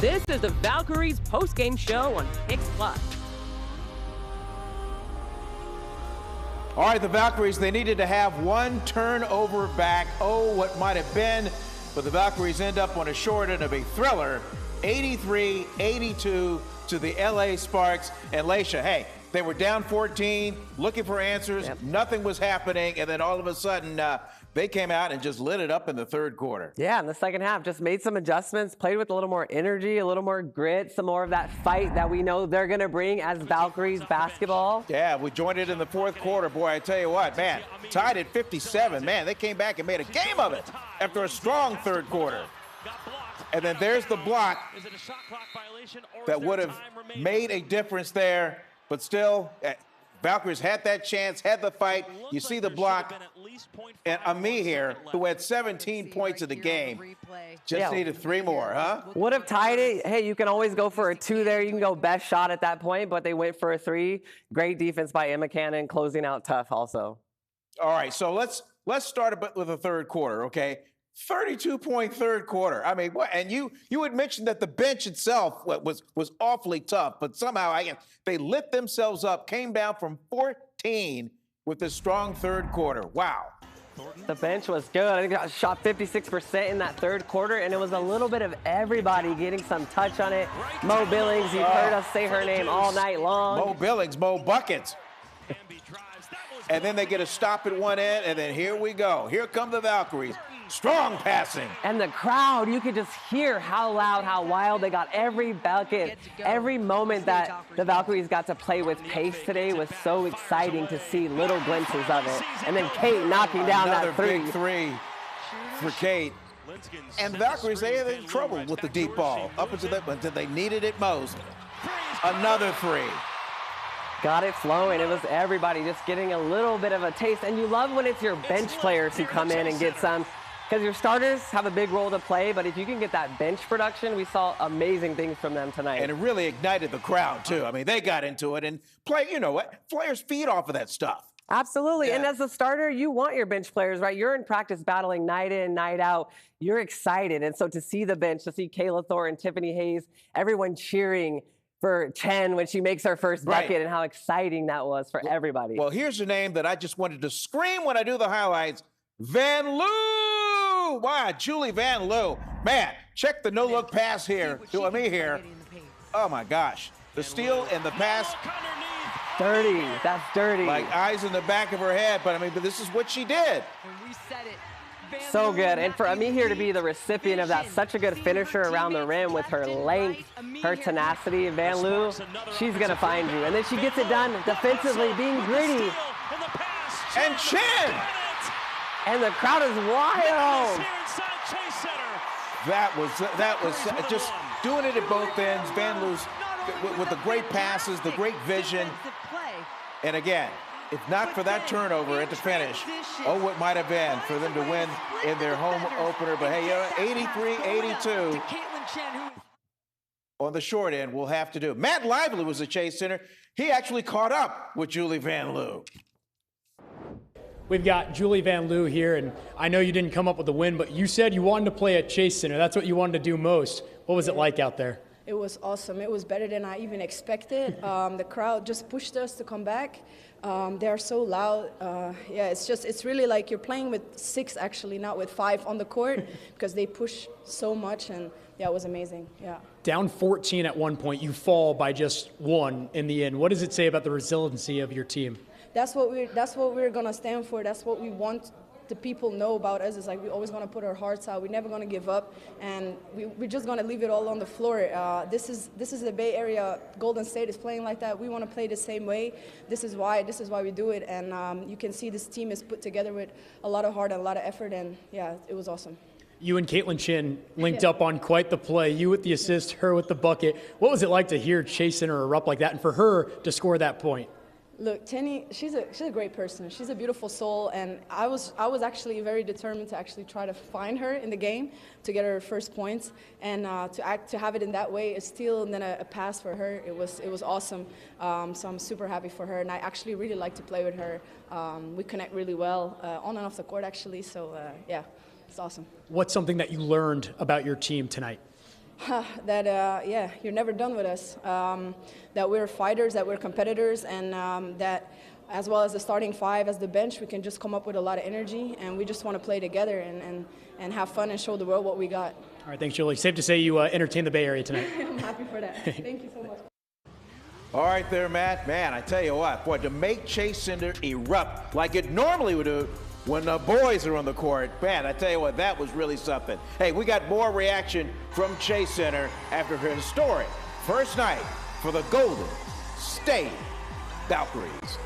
This is the Valkyries post-game show on KPIX Plus. All right, the Valkyries, they needed to have one turnover back. Oh, what might have been. But the Valkyries end up on a short end of a thriller, 83-82 to the LA Sparks. And Layshia, hey, they were down 14, looking for answers. Yep. Nothing was happening. And then all of a sudden, they came out and just lit it up in the third quarter. Yeah, in the second half, just made some adjustments, played with a little more energy, a little more grit, some more of that fight that we know they're going to bring as Valkyries basketball. Yeah, we joined it in the fourth quarter. Boy, I tell you what, man, tied at 57. Man, they came back and made a game of it after a strong third quarter. And then there's the block that would have made a difference there, but still, Valkyries had that chance, had the fight. You see the block. And Ami here, who had 17 points in the game, just needed 3 more, huh? Would have tied it. Hey, you can always go for a 2 there. You can go best shot at that point, but they went for a 3. Great defense by Emma Cannon, closing out tough also. All right, so let's start with the third quarter, okay? 32-point third quarter. I mean, what? And you had mentioned that the bench itself was awfully tough, but somehow they lit themselves up, came down from 14 with a strong third quarter. Wow. The bench was good. I think I shot 56% in that third quarter, and it was a little bit of everybody getting some touch on it. Mo Billings, you've heard us say her name all night long. Mo Billings, Mo Buckets. And then they get a stop at one end, and then here we go. Here come the Valkyries. Strong passing. And the crowd, you could just hear how loud, how wild they got. Every bucket, every moment that the Valkyries got to play with pace today was so exciting to see little glimpses of it. And then Kate knocking down that 3. Big 3 for Kate. And the Valkyries, they had trouble with the deep ball up until they needed it most. Another 3. Got it flowing. It was everybody just getting a little bit of a taste. And you love when it's your bench players who come in and get some. Because your starters have a big role to play, but if you can get that bench production, we saw amazing things from them tonight. And it really ignited the crowd, too. I mean, they got into it, and you know what? Players feed off of that stuff. Absolutely. Yeah. And as a starter, you want your bench players, right? You're in practice battling night in, night out. You're excited. And so to see the bench, to see Kayla Thor and Tiffany Hayes, everyone cheering for Chen when she makes her first bucket, and how exciting that was for everybody. Well, here's a name that I just wanted to scream when I do the highlights. Van Loo! Wow, Julie Van Loo. Man, check the no-look pass here to Ami here. Oh, my gosh. The steal and the pass. Dirty. That's dirty. Like eyes in the back of her head, but this is what she did. So good. And for Ami here to be the recipient of that, such a good finisher around the rim with her length, her tenacity. Van Loo, she's going to find you. And then she gets it done defensively, being gritty. And Chen! And the crowd is wild. That was just doing it at both ends. Van Loo's with the great passes, the great vision. And again, if not for that turnover at the finish, oh, what might have been for them to win in their home opener. But hey, 83-82 on the short end we'll have to do. Matt Lively was the chase center. He actually caught up with Julie Van Loo. We've got Julie Van Loo here, and I know you didn't come up with the win, but you said you wanted to play at Chase Center. That's what you wanted to do most. What was it like out there? It was awesome. It was better than I even expected. The crowd just pushed us to come back. They are so loud. It's really like you're playing with 6, actually, not with 5 on the court, because they push so much, and yeah, it was amazing. Yeah. Down 14 at one point, you fall by just 1 in the end. What does it say about the resiliency of your team? That's what we're gonna stand for. That's what we want the people know about us. Is like we're always gonna put our hearts out. We're never gonna give up, and we're just gonna leave it all on the floor. This is the Bay Area. Golden State is playing like that. We want to play the same way. This is why we do it. And you can see this team is put together with a lot of heart and a lot of effort. And yeah, it was awesome. You and Caitlin Chin linked up on quite the play. You with the assist, her with the bucket. What was it like to hear Chase Center erupt like that, and for her to score that point? Look, Tenny, she's a great person. She's a beautiful soul, and I was actually very determined to actually try to find her in the game to get her first points, and to have it in that way, a steal and then a pass for her. It was awesome. So I'm super happy for her, and I actually really like to play with her. We connect really well on and off the court, actually. So yeah, it's awesome. What's something that you learned about your team tonight? That yeah, you're never done with us. That we're fighters, that we're competitors, and that as well as the starting five, as the bench, we can just come up with a lot of energy, and we just want to play together and have fun and show the world what we got. All right, thanks, Julie. Safe to say you entertained the Bay Area tonight. I'm happy for that. Thank you so much. All right there, Matt. Man, I tell you what, boy, to make Chase Center erupt like it normally would do when the boys are on the court, man, I tell you what, that was really something. Hey, we got more reaction from Chase Center after her historic first night for the Golden State Valkyries.